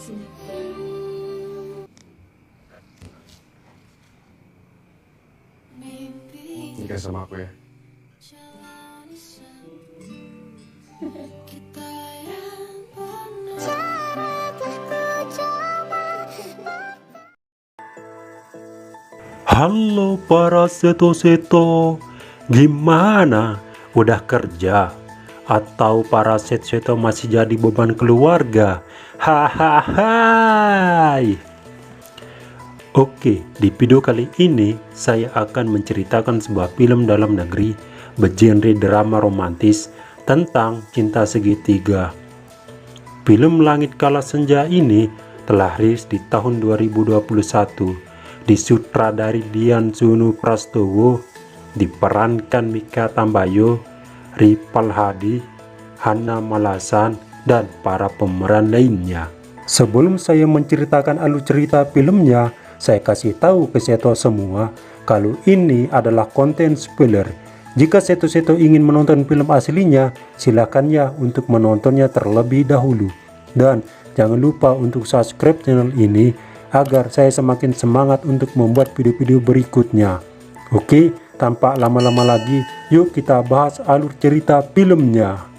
Nikah sama aku ya. Halo para seto-seto, gimana? Udah kerja? Atau para seto-seto masih jadi beban keluarga? Hahaha. Oke, di video kali ini saya akan menceritakan sebuah film dalam negeri bergenre drama romantis tentang cinta segitiga. Film Langit Kala Senja ini telah rilis di tahun 2021. Disutradari Dian Sunu Prastowo, diperankan Mika Tambayo, Ripal Hadi, Hana Malasan, dan para pemeran lainnya. Sebelum saya menceritakan alur cerita filmnya, saya kasih tahu ke seto semua kalau ini adalah konten spoiler. Jika seto-seto ingin menonton film aslinya, silakan ya untuk menontonnya terlebih dahulu. Dan jangan lupa untuk subscribe channel ini agar saya semakin semangat untuk membuat video-video berikutnya. Oke, tanpa lama-lama lagi, yuk kita bahas alur cerita filmnya.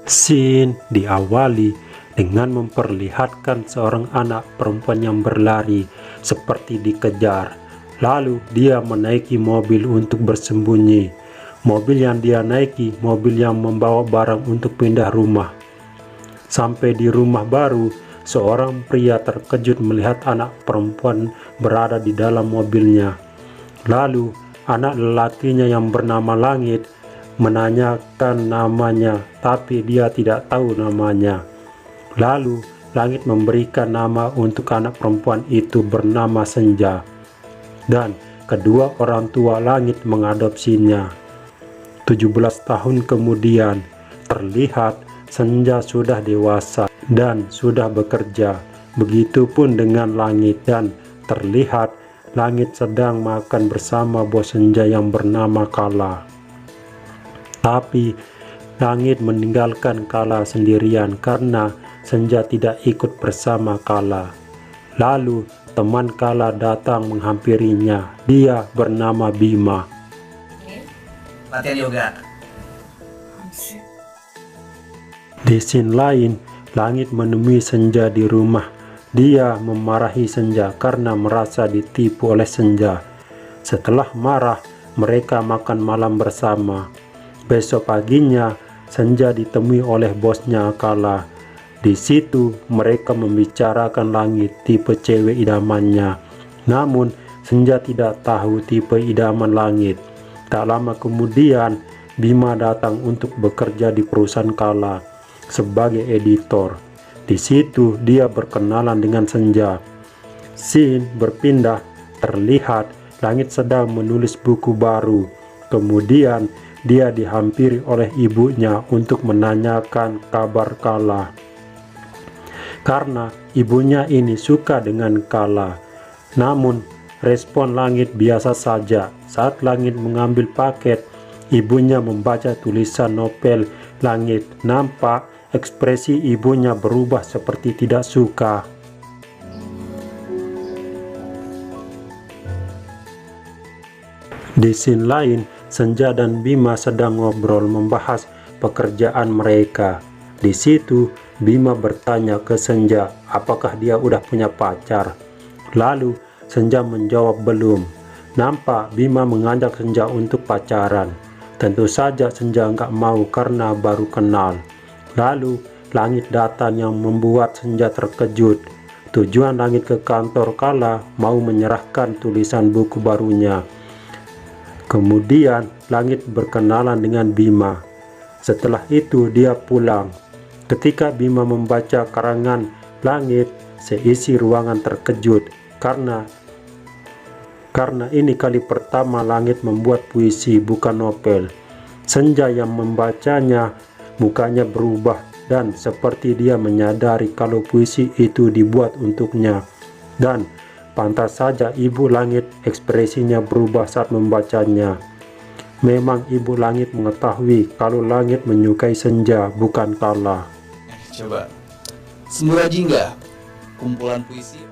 Scene diawali dengan memperlihatkan seorang anak perempuan yang berlari seperti dikejar. Lalu dia menaiki mobil untuk bersembunyi. Mobil yang dia naiki, mobil yang membawa barang untuk pindah rumah. Sampai di rumah baru, seorang pria terkejut melihat anak perempuan berada di dalam mobilnya. Lalu anak lelakinya yang bernama Langit menanyakan namanya, tapi dia tidak tahu namanya. Lalu Langit memberikan nama untuk anak perempuan itu bernama Senja, dan kedua orang tua Langit mengadopsinya. 17 tahun kemudian, terlihat Senja sudah dewasa dan sudah bekerja. Begitupun dengan Langit, dan terlihat Langit sedang makan bersama bos Senja yang bernama Kala. Tapi Langit meninggalkan Kala sendirian karena Senja tidak ikut bersama Kala. Lalu teman Kala datang menghampirinya. Dia bernama Bima. Latihan yoga. Di scene lain, Langit menemui Senja di rumah. Dia memarahi Senja karena merasa ditipu oleh Senja. Setelah marah, mereka makan malam bersama. Besok paginya, Senja ditemui oleh bosnya Kala. Di situ mereka membicarakan Langit, tipe cewek idamannya. Namun Senja tidak tahu tipe idaman Langit. Tak lama kemudian, Bima datang untuk bekerja di perusahaan Kala sebagai editor. Di situ dia berkenalan dengan Senja. Scene berpindah, terlihat Langit sedang menulis buku baru. Kemudian dia dihampiri oleh ibunya untuk menanyakan kabar Kala. Karena ibunya ini suka dengan Kala. Namun respon Langit biasa saja. Saat Langit mengambil paket, ibunya membaca tulisan novel Langit. Nampak ekspresi ibunya berubah seperti tidak suka. Di scene lain, Senja dan Bima sedang ngobrol membahas pekerjaan mereka. Di situ Bima bertanya ke Senja apakah dia udah punya pacar. Lalu Senja menjawab belum. Nampak Bima mengajak Senja untuk pacaran. Tentu saja Senja nggak mau karena baru kenal. Lalu Langit datang yang membuat Senja terkejut. Tujuan Langit ke kantor Kala mau menyerahkan tulisan buku barunya. Kemudian Langit berkenalan dengan Bima. Setelah itu dia pulang. Ketika Bima membaca karangan Langit, seisi ruangan terkejut karena ini kali pertama Langit membuat puisi bukan novel. Senja yang membacanya, mukanya berubah dan seperti dia menyadari kalau puisi itu dibuat untuknya. Dan pantas saja Ibu Langit ekspresinya berubah saat membacanya. Memang Ibu Langit mengetahui kalau langit menyukai senja, bukan Kala. Coba. Semurah Jingga, kumpulan puisi.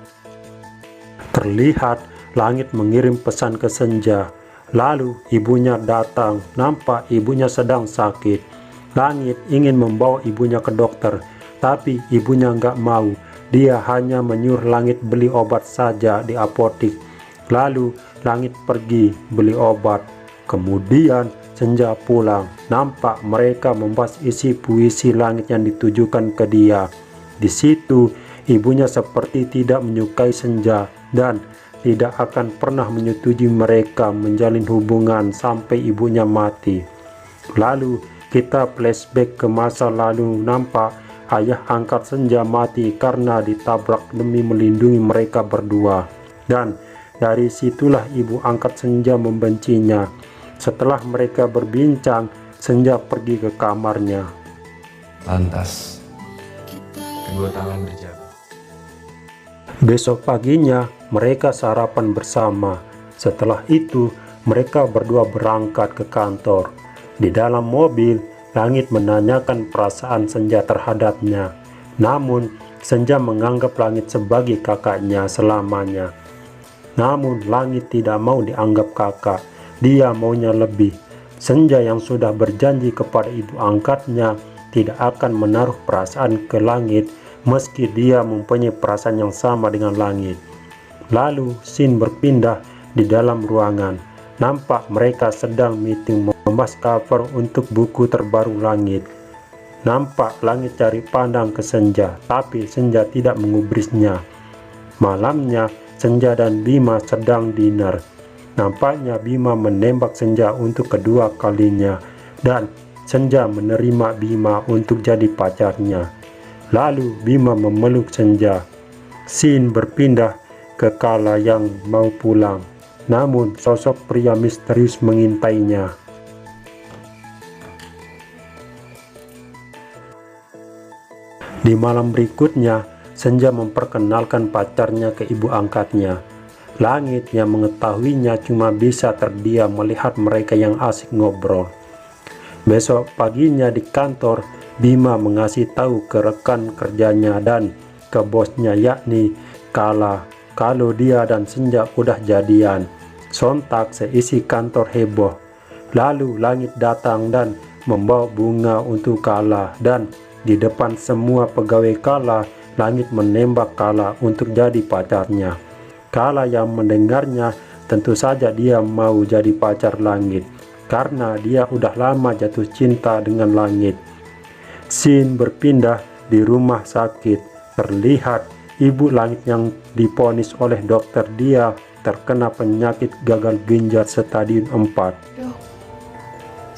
Terlihat langit mengirim pesan ke senja. Lalu ibunya datang, nampak ibunya sedang sakit. Langit ingin membawa ibunya ke dokter, tapi ibunya nggak mau. Dia hanya menyuruh langit beli obat saja di apotik. Lalu langit pergi beli obat. Kemudian senja pulang. Nampak mereka membahas isi puisi langit yang ditujukan ke dia. Di situ ibunya seperti tidak menyukai senja dan tidak akan pernah menyetujui mereka menjalin hubungan sampai ibunya mati. Lalu kita flashback ke masa lalu, nampak ayah angkat senja mati karena ditabrak demi melindungi mereka berdua. Dan dari situlah ibu angkat senja membencinya. Setelah mereka berbincang, senja pergi ke kamarnya. Lantas, kedua tangan berjabat. Besok paginya mereka sarapan bersama. Setelah itu mereka berdua berangkat ke kantor. Di dalam mobil, langit menanyakan perasaan senja terhadapnya. Namun senja menganggap langit sebagai kakaknya selamanya. Namun langit tidak mau dianggap kakak. Dia maunya lebih. Senja yang sudah berjanji kepada ibu angkatnya tidak akan menaruh perasaan ke langit meski dia mempunyai perasaan yang sama dengan langit. Lalu scene berpindah di dalam ruangan. Nampak mereka sedang meeting membahas cover untuk buku terbaru langit. Nampak langit cari pandang ke senja, tapi senja tidak mengubrisnya. Malamnya senja dan Bima sedang dinner. Nampaknya Bima menembak senja untuk kedua kalinya dan senja menerima Bima untuk jadi pacarnya. Lalu Bima memeluk senja. Scene berpindah ke Kala yang mau pulang. Namun sosok pria misterius mengintainya. Di malam berikutnya, senja memperkenalkan pacarnya ke ibu angkatnya. Langit yang mengetahuinya cuma bisa terdiam melihat mereka yang asik ngobrol. Besok paginya di kantor, Bima mengasih tahu ke rekan kerjanya dan ke bosnya yakni Kala kalau dia dan senja udah jadian. Sontak seisi kantor heboh. Lalu langit datang dan membawa bunga untuk Kala, dan di depan semua pegawai Kala, langit menembak Kala untuk jadi pacarnya. Kala yang mendengarnya tentu saja dia mau jadi pacar langit karena dia udah lama jatuh cinta dengan langit. Scene berpindah di rumah sakit. Terlihat ibu langit yang diponis oleh dokter dia terkena penyakit gagal ginjal stadium 4. Dok,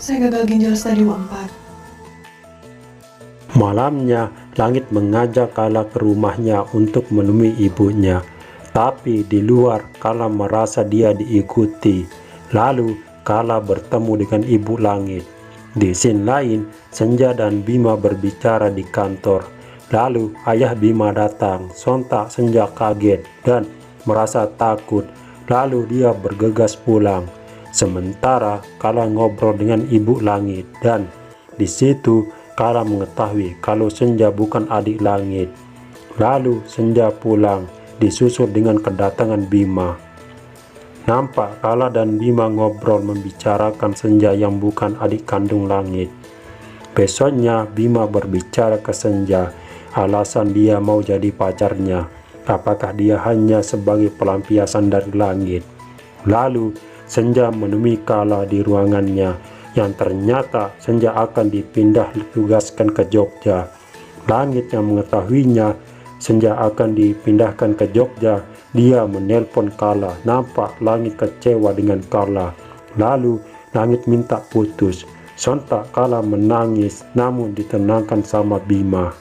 saya gagal ginjal stadium 4. Malamnya langit mengajak Kala ke rumahnya untuk menemui ibunya. Tapi di luar Kala merasa dia diikuti. Lalu Kala bertemu dengan ibu langit. Di scene lain, Senja dan Bima berbicara di kantor. Lalu ayah Bima datang. Sontak Senja kaget dan merasa takut. Lalu dia bergegas pulang. Sementara Kala ngobrol dengan ibu langit, dan di situ Kala mengetahui kalau Senja bukan adik langit. Lalu Senja pulang, disusul dengan kedatangan Bima. Nampak Kala dan Bima ngobrol membicarakan Senja yang bukan adik kandung langit. Besoknya Bima berbicara ke Senja, alasan dia mau jadi pacarnya. Apakah dia hanya sebagai pelampiasan dari langit? Lalu Senja menemui Kala di ruangannya, yang ternyata Senja akan dipindah ditugaskan ke Jogja. Langit yang mengetahuinya Senja akan dipindahkan ke Jogja, dia menelpon Kala. Nampak langit kecewa dengan Kala. Lalu langit minta putus. Sontak Kala menangis, namun ditenangkan sama Bima.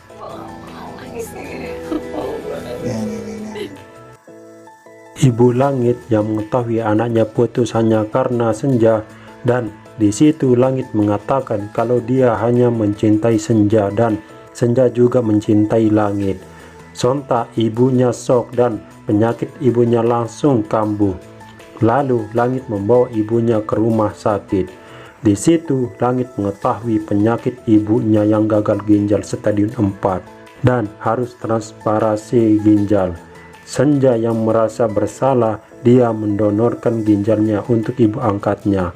Ibu langit yang mengetahui anaknya putus hanya karena Senja dan di situ langit mengatakan kalau dia hanya mencintai senja dan senja juga mencintai langit. Sontak ibunya shock dan penyakit ibunya langsung kambuh. Lalu langit membawa ibunya ke rumah sakit. Di situ langit mengetahui penyakit ibunya yang gagal ginjal stadium 4 dan harus transplantasi ginjal. Senja yang merasa bersalah, dia mendonorkan ginjalnya untuk ibu angkatnya.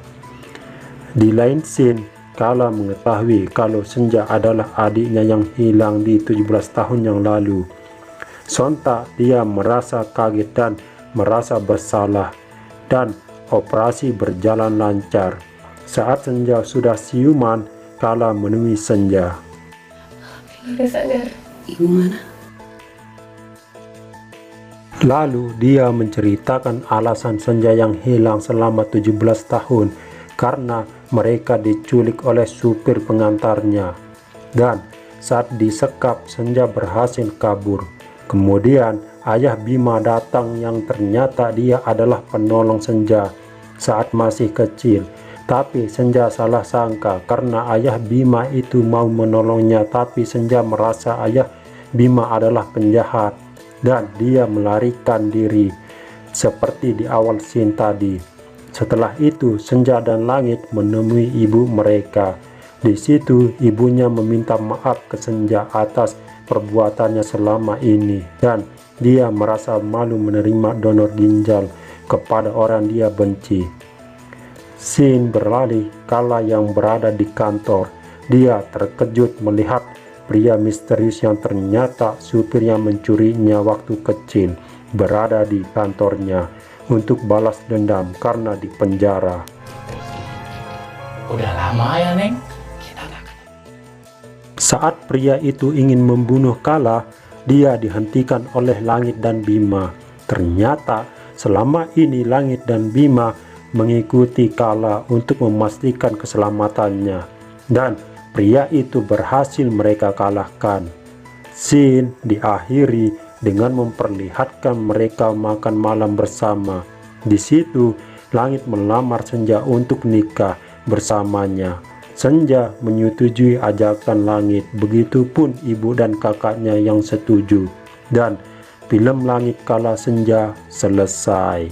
Di lain scene, Kala mengetahui kalau Senja adalah adiknya yang hilang di 17 tahun yang lalu. Sontak dia merasa kaget dan merasa bersalah, dan operasi berjalan lancar. Saat Senja sudah siuman, Kala menemui Senja. Udah sadar. Ibu mana? Lalu dia menceritakan alasan Senja yang hilang selama 17 tahun karena mereka diculik oleh supir pengantarnya. Dan saat disekap, Senja berhasil kabur. Kemudian ayah Bima datang yang ternyata dia adalah penolong Senja saat masih kecil. Tapi Senja salah sangka karena ayah Bima itu mau menolongnya, tapi Senja merasa ayah Bima adalah penjahat dan dia melarikan diri seperti di awal scene tadi. Setelah itu Senja dan Langit menemui ibu mereka. Di situ ibunya meminta maaf ke Senja atas perbuatannya selama ini dan dia merasa malu menerima donor ginjal kepada orang dia benci. Scene beralih Kala yang berada di kantor. Dia terkejut melihat pria misterius yang ternyata supir yang mencurinya waktu kecil berada di kantornya untuk balas dendam karena di penjara. Udah lama ya, Neng? Saat pria itu ingin membunuh Kala, dia dihentikan oleh Langit dan Bima. Ternyata selama ini Langit dan Bima mengikuti Kala untuk memastikan keselamatannya, dan pria itu berhasil mereka kalahkan. Scene diakhiri dengan memperlihatkan mereka makan malam bersama. Di situ Langit melamar Senja untuk nikah bersamanya. Senja menyetujui ajakan Langit, begitupun ibu dan kakaknya yang setuju. Dan film Langit Kala Senja selesai.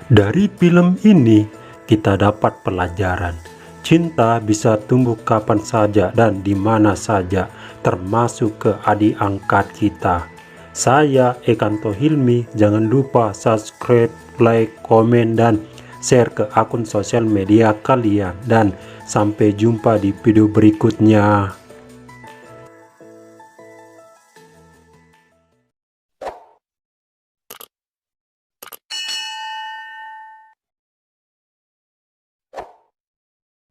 Dari film ini kita dapat pelajaran. Cinta bisa tumbuh kapan saja dan di mana saja, termasuk ke adik angkat kita. Saya Ekanto Hilmi, jangan lupa subscribe, like, komen, dan share ke akun sosial media kalian. Dan sampai jumpa di video berikutnya.